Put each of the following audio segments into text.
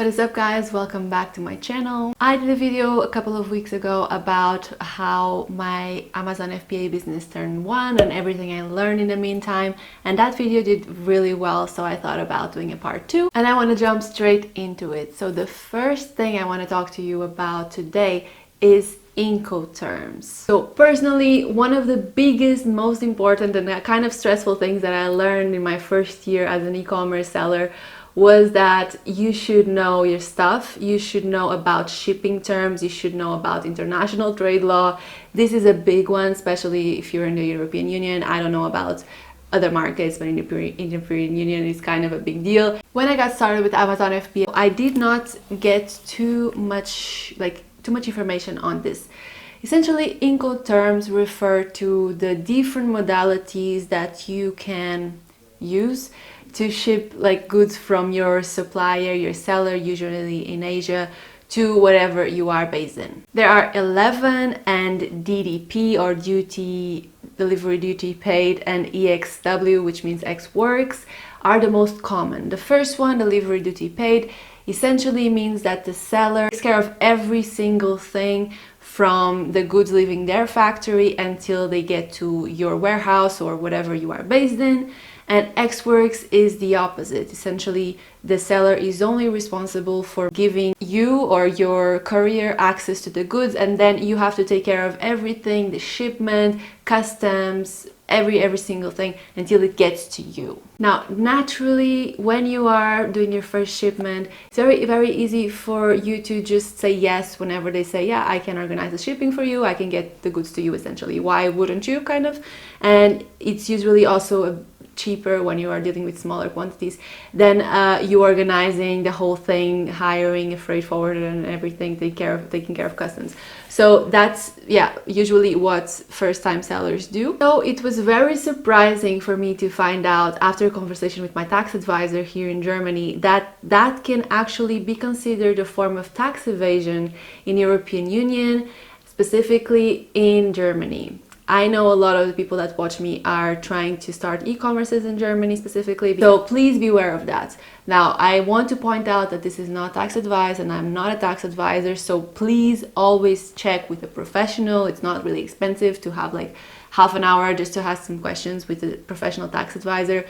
What is up, guys? Welcome back to my channel. I did a video a couple of weeks ago about how my Amazon FBA business turned one and everything I learned in the meantime, and that video did really well, so I thought about doing a part 2 and I want to jump straight into it. So the first thing I want to talk to you about today is INCOTERMS. So personally, one of the biggest, most important and kind of stressful things that I learned in my first year as an e-commerce seller was that you should know your stuff. You should know about shipping terms. You should know about international trade law. This is a big one, especially if you're in the European Union. I don't know about other markets, but in the European Union it's kind of a big deal. When I got started with Amazon FBA, I did not get too much information on this. Essentially, Incoterms refer to the different modalities that you can use to ship goods from your supplier, your seller, usually in Asia, to whatever you are based in. There are 11, and DDP or delivery duty paid, and EXW, which means Ex Works, are the most common. The first one, delivery duty paid, essentially means that the seller takes care of every single thing from the goods leaving their factory until they get to your warehouse or whatever you are based in. And Ex Works is the opposite. Essentially, the seller is only responsible for giving you or your courier access to the goods, and then you have to take care of everything, the shipment, customs, every single thing until it gets to you. Now, naturally, when you are doing your first shipment, it's very easy for you to just say yes whenever they say, yeah, I can organize the shipping for you, I can get the goods to you, essentially. Why wouldn't you, kind of? And it's usually also cheaper when you are dealing with smaller quantities than you organizing the whole thing, hiring a freight forwarder and everything, taking care of customs. So that's usually what first-time sellers do. So it was very surprising for me to find out after a conversation with my tax advisor here in Germany that that can actually be considered a form of tax evasion in European Union, specifically in Germany. I know a lot of the people that watch me are trying to start e-commerces in Germany specifically, so please be aware of that. Now, I want to point out that this is not tax advice and I'm not a tax advisor, so please always check with a professional. It's not really expensive to have half an hour just to ask some questions with a professional tax advisor.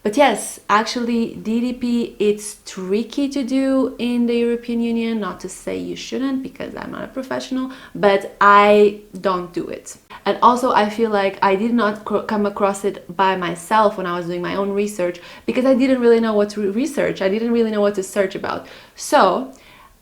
But yes, actually, DDP, it's tricky to do in the European Union. Not to say you shouldn't, because I'm not a professional, but I don't do it. And also, I feel like I did not come across it by myself when I was doing my own research, because I didn't really know what to research. I didn't really know what to search about. So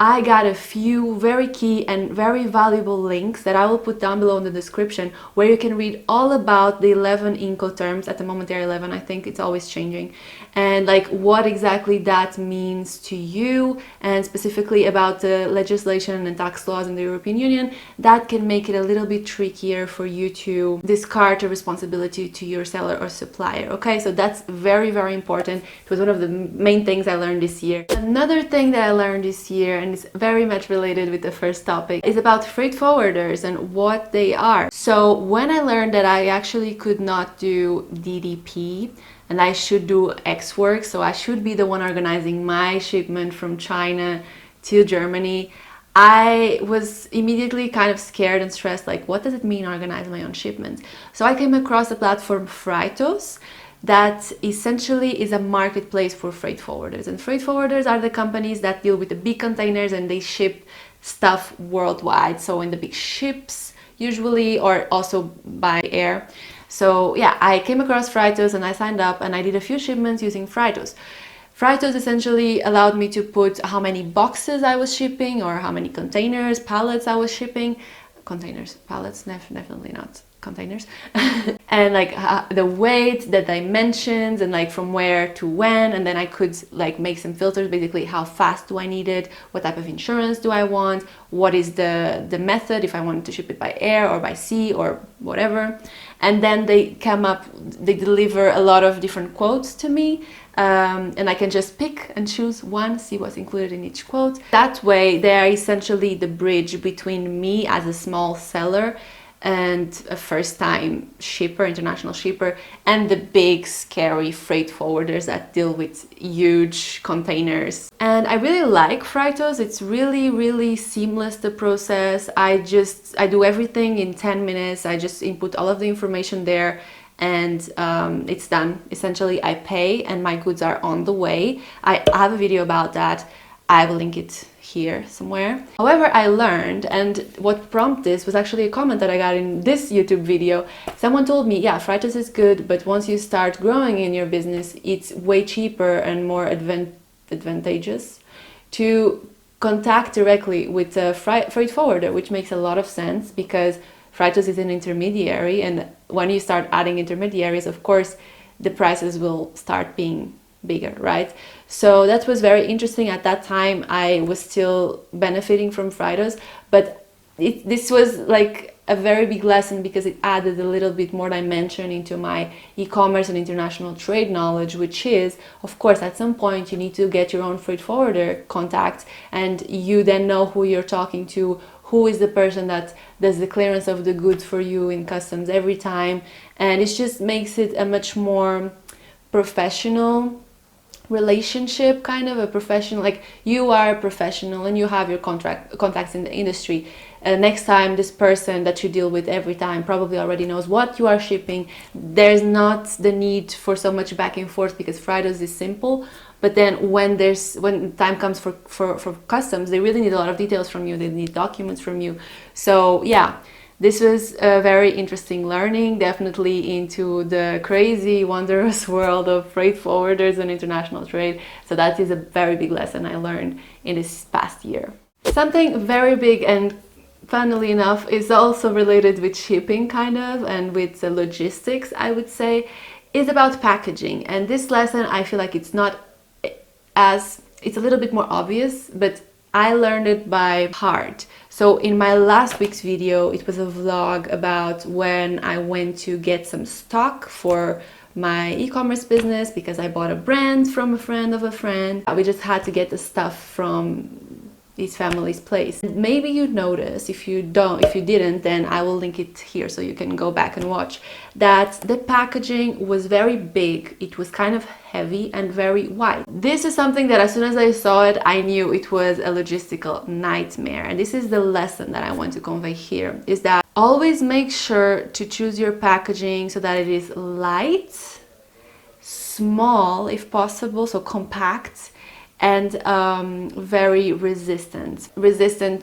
I got a few very key and very valuable links that I will put down below in the description, where you can read all about the 11 Incoterms. At the moment they're 11, I think it's always changing, and what exactly that means to you, and specifically about the legislation and tax laws in the European Union that can make it a little bit trickier for you to discard the responsibility to your seller or supplier. Okay, so that's very important. It was one of the main things I learned this year. Another thing that I learned this year, and it's very much related with the first topic, is about freight forwarders and what they are. So when I learned that I actually could not do DDP and I should do Ex Works, so I should be the one organizing my shipment from China to Germany, I was immediately kind of scared and stressed, what does it mean organize my own shipment? So I came across the platform Freightos, that essentially is a marketplace for freight forwarders. And freight forwarders are the companies that deal with the big containers and they ship stuff worldwide. So in the big ships usually, or also by air. So yeah, I came across Freightos and I signed up and I did a few shipments using Freightos. Freightos essentially allowed me to put how many boxes I was shipping or how many containers, pallets I was shipping. Containers, pallets, definitely not containers. And the weight, the dimensions, and from where to when, and then I could make some filters, basically how fast do I need it, what type of insurance do I want, what is the method, if I wanted to ship it by air or by sea or whatever. And then they deliver a lot of different quotes to me, and I can just pick and choose one, see what's included in each quote. That way they are essentially the bridge between me as a small seller and a first-time shipper, international shipper, and the big scary freight forwarders that deal with huge containers. And I really like Freightos. It's really seamless, the process. I do everything in 10 minutes. I just input all of the information there, and it's done. Essentially, I pay and my goods are on the way. I have a video about that. I will link it here somewhere. However, I learned, and what prompted this was actually a comment that I got in this YouTube video. Someone told me, yeah, Freightos is good, but once you start growing in your business, it's way cheaper and more advantageous to contact directly with a freight forwarder, which makes a lot of sense because Freightos is an intermediary, and when you start adding intermediaries, of course, the prices will start being bigger, right? So that was very interesting. At that time, I was still benefiting from Freightos, but this was like a very big lesson because it added a little bit more dimension into my e-commerce and international trade knowledge, which is, of course, at some point you need to get your own freight forwarder contact, and you then know who you're talking to, who is the person that does the clearance of the goods for you in customs every time, and it just makes it a much more professional relationship, kind of a professional, like you are a professional and you have your contacts in the industry. Next time, this person that you deal with every time probably already knows what you are shipping. There's not the need for so much back and forth because Freightos is simple. But then when time comes for customs, they really need a lot of details from you. They need documents from you. So yeah, this was a very interesting learning, definitely into the crazy, wondrous world of freight forwarders and international trade. So that is a very big lesson I learned in this past year. Something very big and funnily enough is also related with shipping kind of, and with the logistics, I would say, is about packaging. And this lesson, I feel like it's a little bit more obvious, but I learned it by heart. So in my last week's video, it was a vlog about when I went to get some stock for my e-commerce business because I bought a brand from a friend of a friend. We just had to get the stuff from his family's place. Maybe you noticed, if you didn't, then I will link it here so you can go back and watch, that the packaging was very big. It was kind of heavy and very wide. This is something that as soon as I saw it, I knew it was a logistical nightmare. And this is the lesson that I want to convey here, is that always make sure to choose your packaging so that it is light, small if possible, so compact, and very resistant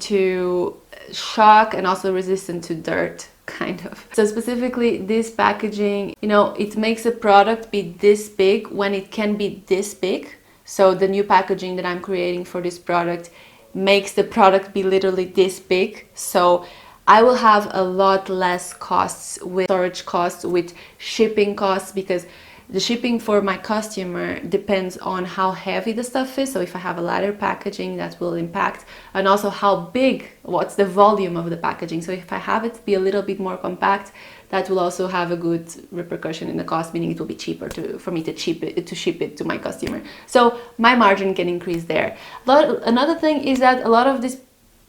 to shock and also resistant to dirt, kind of. So specifically this packaging, you know, it makes a product be this big when it can be this big. So the new packaging that I'm creating for this product makes the product be literally this big. So I will have a lot less costs with storage costs, with shipping costs, because the shipping for my customer depends on how heavy the stuff is. So if I have a lighter packaging, that will impact, and also how big, what's the volume of the packaging. So if I have it be a little bit more compact, that will also have a good repercussion in the cost, meaning it will be cheaper for me to ship it to my customer. So my margin can increase there. Another thing is that a lot of these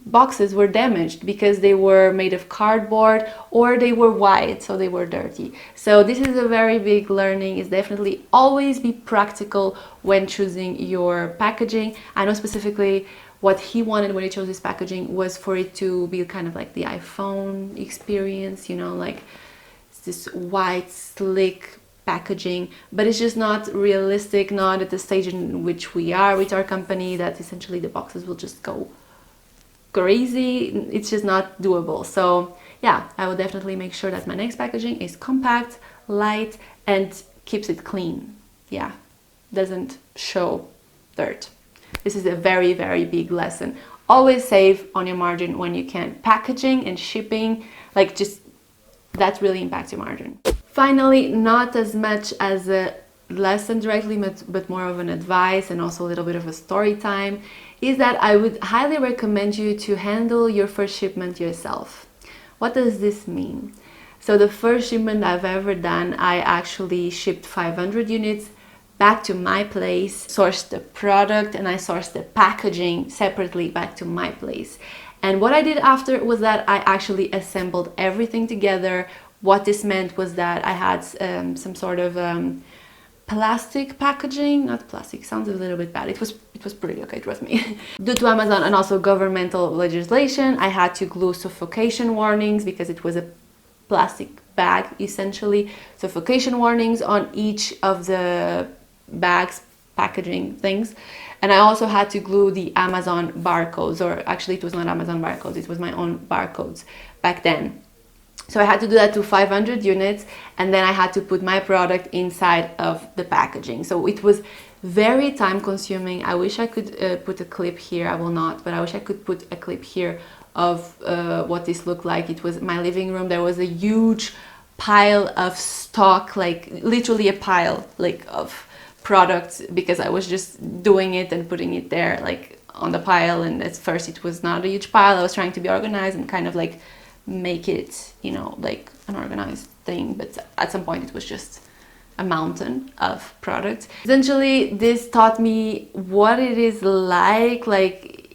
boxes were damaged because they were made of cardboard or they were white, so they were dirty. So this is a very big learning, is definitely always be practical when choosing your packaging. I know specifically what he wanted when he chose his packaging was for it to be kind of like the iPhone experience, you know, like it's this white, slick packaging, but it's just not realistic, not at the stage in which we are with our company, that essentially the boxes will just go crazy. It's just not doable. So yeah, I will definitely make sure that my next packaging is compact, light, and keeps it clean. Yeah, doesn't show dirt. This is a very, very big lesson. Always save on your margin when you can. Packaging and shipping, like, just that really impacts your margin. Finally, not as much as a lesson directly, but more of an advice and also a little bit of a story time, is that I would highly recommend you to handle your first shipment yourself. What does this mean? So the first shipment I've ever done, I actually shipped 500 units back to my place, sourced the product, and I sourced the packaging separately back to my place. And what I did after was that I actually assembled everything together. What this meant was that I had some sort of plastic packaging, not plastic, sounds a little bit bad. It was pretty okay, trust me. Due to Amazon and also governmental legislation, I had to glue suffocation warnings because it was a plastic bag essentially. Suffocation warnings on each of the bags, packaging things. And I also had to glue the Amazon barcodes, or actually it was not Amazon barcodes, it was my own barcodes back then. So I had to do that to 500 units, and then I had to put my product inside of the packaging. So it was very time consuming. I wish I could put a clip here. I will not, but I wish I could put a clip here of what this looked like. It was my living room. There was a huge pile of stock, like literally a pile like of products, because I was just doing it and putting it there like on the pile. And at first it was not a huge pile. I was trying to be organized and kind of like make it, you know, like an organized thing, but at some point it was just a mountain of products. Essentially, this taught me what it is like,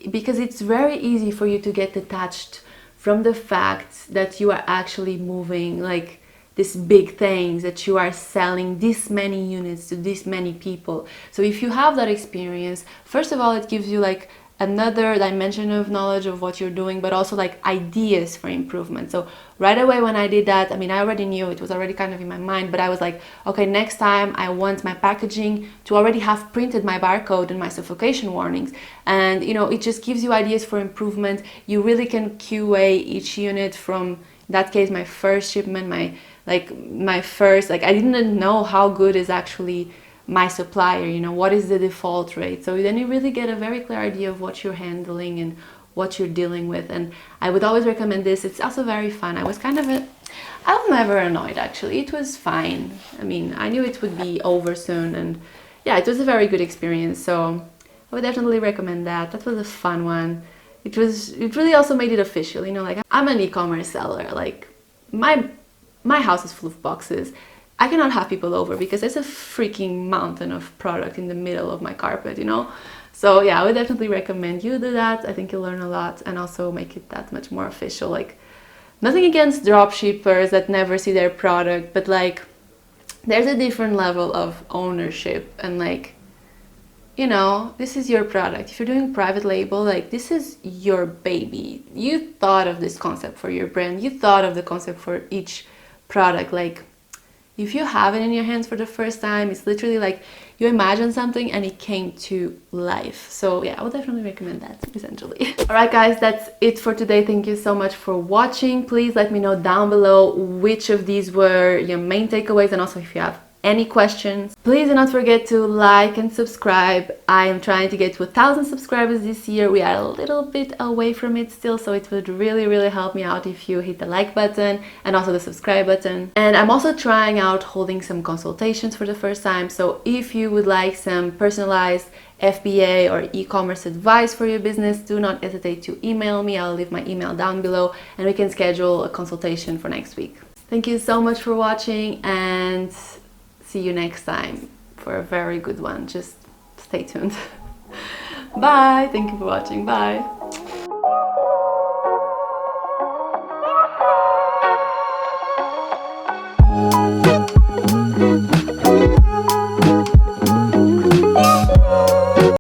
because it's very easy for you to get detached from the fact that you are actually moving like these big things, that you are selling this many units to this many people. So if you have that experience, first of all, it gives you like another dimension of knowledge of what you're doing, but also like ideas for improvement. So right away when I did that, I mean, I already knew, it was already kind of in my mind, but I was like, okay, next time I want my packaging to already have printed my barcode and my suffocation warnings. And you know, it just gives you ideas for improvement. You really can QA each unit from, in that case, my first shipment, my first, I didn't know how good is actually my supplier, you know, what is the default rate. So then you really get a very clear idea of what you're handling and what you're dealing with. And I would always recommend this. It's also very fun. I was never annoyed actually. It was fine. I mean, I knew it would be over soon, and yeah, it was a very good experience. So I would definitely recommend that. That was a fun one. It really also made it official, you know, like I'm an e-commerce seller. Like my house is full of boxes. I cannot have people over because there's a freaking mountain of product in the middle of my carpet, you know? So yeah, I would definitely recommend you do that. I think you'll learn a lot and also make it that much more official. Like, nothing against drop shippers that never see their product, but like, there's a different level of ownership and like, you know, this is your product. If you're doing private label, like this is your baby. You thought of this concept for your brand. You thought of the concept for each product. Like, if you have it in your hands for the first time, it's literally like you imagine something and it came to life. So yeah, I would definitely recommend that, essentially. All right, guys, that's it for today. Thank you so much for watching. Please let me know down below which of these were your main takeaways, and also if you have any questions. Please do not forget to like and subscribe. I am trying to get to 1,000 subscribers this year. We are a little bit away from it still, so it would really help me out if you hit the like button and also the subscribe button. And I'm also trying out holding some consultations for the first time, so if you would like some personalized FBA or e-commerce advice for your business, do not hesitate to email me. I'll leave my email down below and we can schedule a consultation for next week. Thank you so much for watching, and see you next time for a very good one. Just stay tuned. Bye. Thank you for watching. Bye.